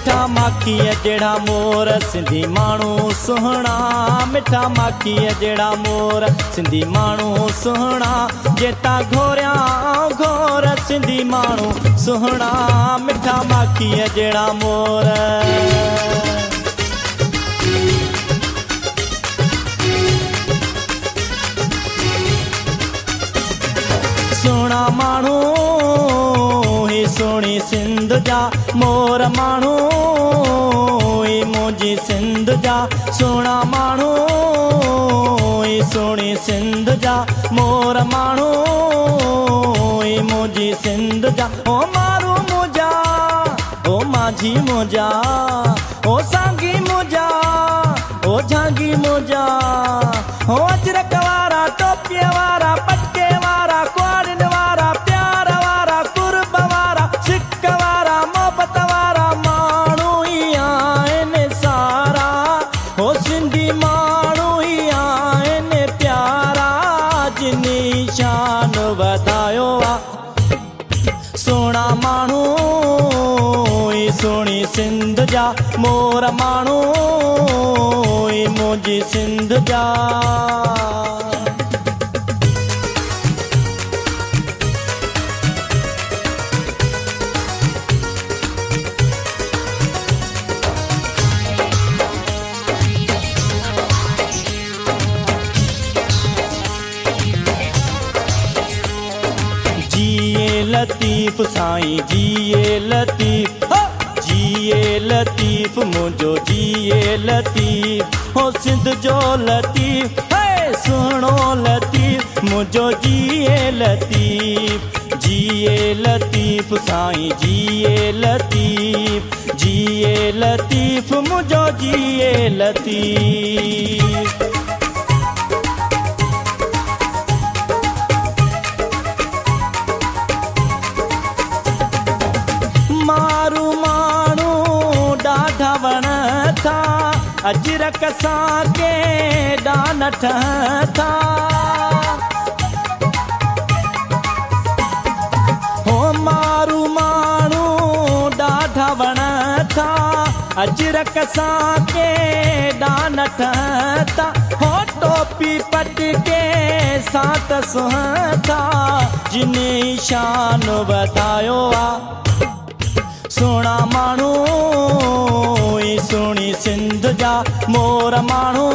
मिठा माखी जड़ा मोर सिंधी माण्हू सुहणा। मिठा माखी जड़ा मोर सिंधी माण्हू सुहणा। जेता घोरिया घोर सिंधी माण्हू सुहणा। मिठा माखी जड़ा मोर सोना माण्हू ही सोनी सिंध जा मोर माण्हू ही मुंहिंजी सिंध जा। सोना माण्हू ही सोनी सिंध जा मोर माण्हू ही मुंहिंजी सिंध जा। ओ मारू मुंहिंजा ओ माझी मुंहिंजा ओ सांगी मुंहिंजा ओ झांगी मुंहिंजा ओ अजरक वारा टोपीअ वारा पटके वारा कुआड़िन वारा प्यार वारा कुर्ब वारा सिक वारा मोहबत वारा माण्हू ई आहिनि सारा। हो सिंधी माण्हू ई आहिनि प्यारा जिनी शान वधायो आहे। सोना माण्हू ई सोनी सिंध जा मोर माण्हू ई मुंहिंजी सिंध जा। लतीफ़ साईं जिए लतीफ़ जिए लतीफ़ मुंहिंजो जिए लतीफ़। हो सिंध जो लतीफ़ है सुहिणो लतीफ़ मुंहिंजो जिए लतीफ़। जिए लतीफ़ साईं जिए लतीफ़ जिए लतीफ़ मुंहिंजो जिए लतीफ़। मारू माण्हू ॾाढा वण था अजरक सां के डान था। हो मारू माण्हू ॾाढा वण था अजरक सां के डान था। हो टोपी पटके साथ सुहंदा जिनी शान वधायो आहे। सोना माण्हू ई सोनी सिंध जा मोर माण्हू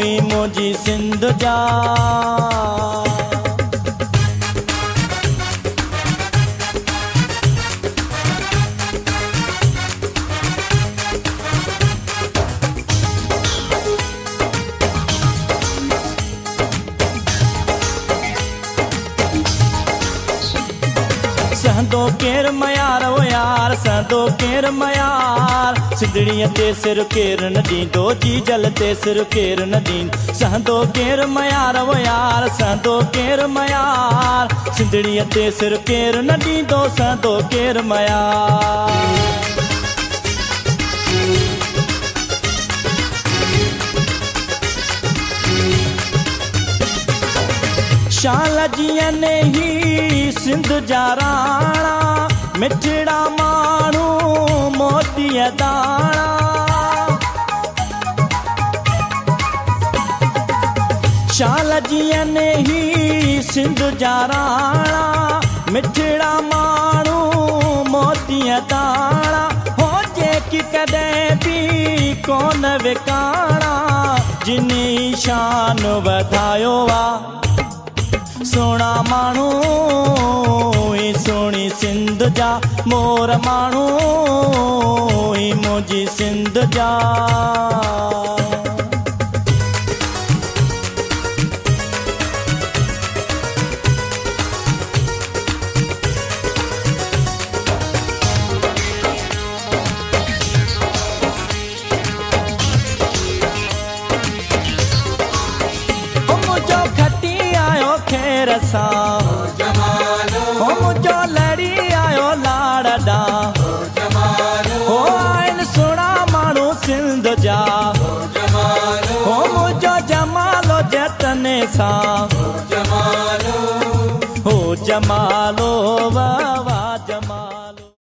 ई मुंहिंजी सिंध जा। सहंदो केर मयार ओ यार सहंदो केर मयार। सिंधड़ीअ ते सिर केर न ॾींदो जी जल ते सिर केर न ॾींदो। सहंदो केर मयार ओ यार सहंदो केर मयार। सिंधड़ीअ ते सिर केर न ॾींदो सहंदो केर मयार। शाल जीअं ने ही सिंध जा राणा मिठड़ा माण्हू मोतीअ दाणा। शाल जीअं ने ही सिंध जा राणा मिठड़ा माण्हू मोतीअ दाणा। हो जेकी कॾहिं बि कोन विकाणा जिनी शान वधायो आहे। सोना माण्हू ई सोनी सिंध जा मोर माण्हू ई मुंहिंजी सिंध जा। मुंहिंजो खटी आयो खेर सां हो मुंहिंजो लड़ी आयो लाड़दा। हो आहिनि सुहिणा माण्हू सिंध जा हो मुंहिंजो जमालो जतने सां हो जमालो